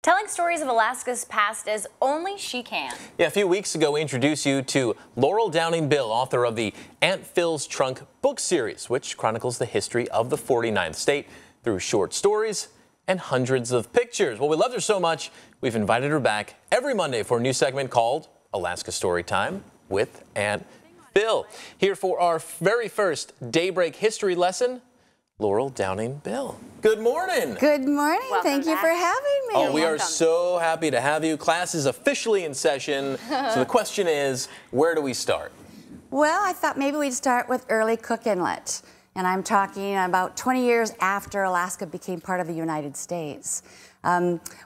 telling stories of Alaska's past as only she can. Yeah, a few weeks ago, we introduced you to Laurel Downing Bill, author of the Aunt Phil's Trunk book series, which chronicles the history of the 49th state through short stories and hundreds of pictures. Well, we loved her so much, we've invited her back every Monday for a new segment called Alaska Story Time with Aunt Phil. Here for our very first Daybreak history lesson, Laurel Downing Bill. Good morning. Good morning. Welcome Thank you back. for having me. Oh, we are so happy to have you. Class is officially in session. So the question is, where do we start? Well, I thought maybe we'd start with early Cook Inlet. And I'm talking about 20 years after Alaska became part of the United States.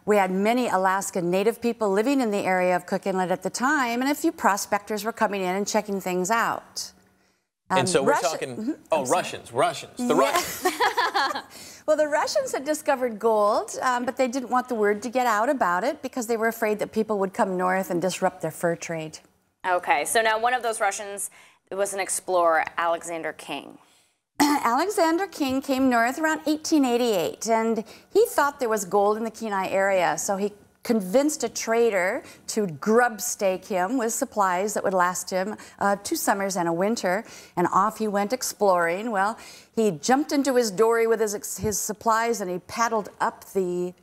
We had many Alaska Native people living in the area of Cook Inlet at the time, and a few prospectors were coming in and checking things out. And so we're talking, Russians, the Russians. Well, the Russians had discovered gold, but they didn't want the word to get out about it because they were afraid that people would come north and disrupt their fur trade. Okay, so now one of those Russians was an explorer, Alexander King. Alexander King came north around 1888, and he thought there was gold in the Kenai area, so he convinced a trader to grub stake him with supplies that would last him 2 summers and a winter, and off he went exploring. Well, he jumped into his dory with his supplies, and he paddled up the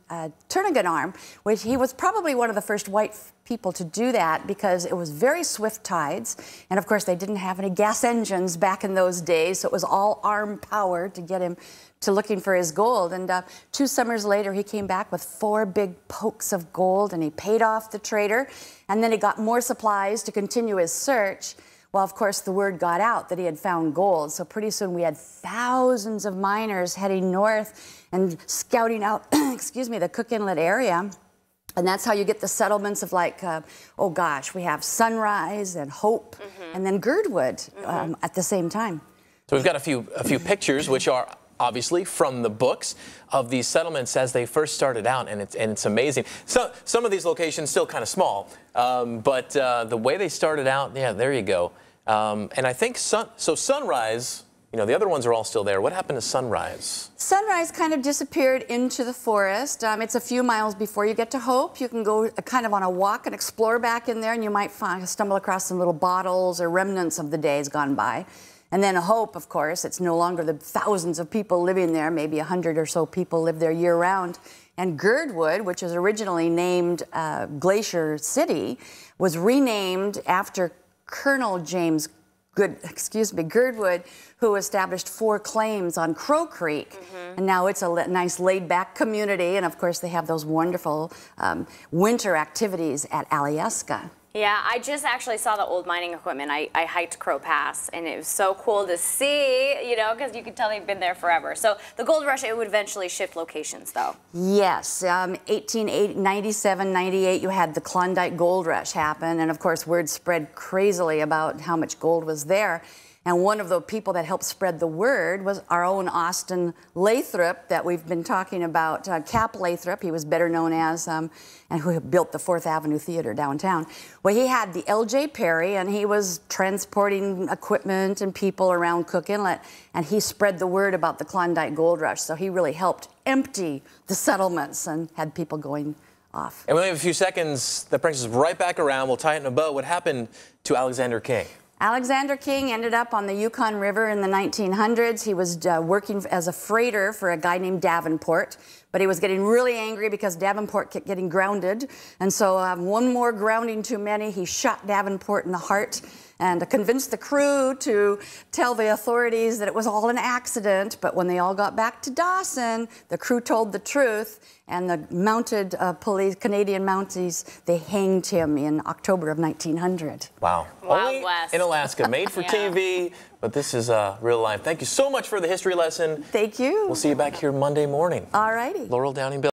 Turnagain Arm, which he was probably one of the first white people to do that because it was very swift tides, and of course they didn't have any gas engines back in those days, so it was all arm power to get him to looking for his gold. And 2 summers later, he came back with 4 big pokes of gold, and he paid off the trader, and then he got more supplies to continue his search. Well, of course, the word got out that he had found gold, so pretty soon we had thousands of miners heading north and scouting out, excuse me, the Cook Inlet area. And that's how you get the settlements of like, oh gosh, we have Sunrise and Hope, and then Girdwood at the same time. So we've got a few pictures, which are obviously from the books of these settlements as they first started out, and it's amazing. So some of these locations still kind of small, but the way they started out, yeah, there you go. And I think Sunrise, you know, the other ones are all still there. What happened to Sunrise? Sunrise kind of disappeared into the forest. It's a few miles before you get to Hope. You can go kind of on a walk and explore back in there, and you might stumble across some little bottles or remnants of the days gone by. And then Hope, of course, it's no longer the thousands of people living there. Maybe 100 or so people live there year-round. And Girdwood, which was originally named Glacier City, was renamed after Colonel James Girdwood, who established 4 claims on Crow Creek. And now it's a nice laid-back community, and of course they have those wonderful winter activities at Alyeska. Yeah, I just actually saw the old mining equipment. I hiked Crow Pass, and it was so cool to see, you know, because you could tell they've been there forever. So the gold rush, it would eventually shift locations, though. Yes, 1897, 98, you had the Klondike Gold Rush happen, and of course word spread crazily about how much gold was there. And one of the people that helped spread the word was our own Austin Lathrop that we've been talking about, Cap Lathrop. He was better known as, and who built the 4th Avenue Theater downtown. Well, he had the L.J. Perry, and he was transporting equipment and people around Cook Inlet, and he spread the word about the Klondike Gold Rush. So he really helped empty the settlements and had people going off. And we only have a few seconds. That brings us right back around. We'll tie it in a bow. What happened to Alexander King? Alexander King ended up on the Yukon River in the 1900s. He was working as a freighter for a guy named Davenport, but he was getting really angry because Davenport kept getting grounded. And so one more grounding too many, he shot Davenport in the heart and convinced the crew to tell the authorities that it was all an accident. But when they all got back to Dawson, the crew told the truth, and the mounted police, Canadian Mounties, they hanged him in October of 1900. Wow. Wild West. In Alaska, made for TV, but this is real life. Thank you so much for the history lesson. Thank you. We'll see you back here Monday morning. All righty. Laurel Downing Bill.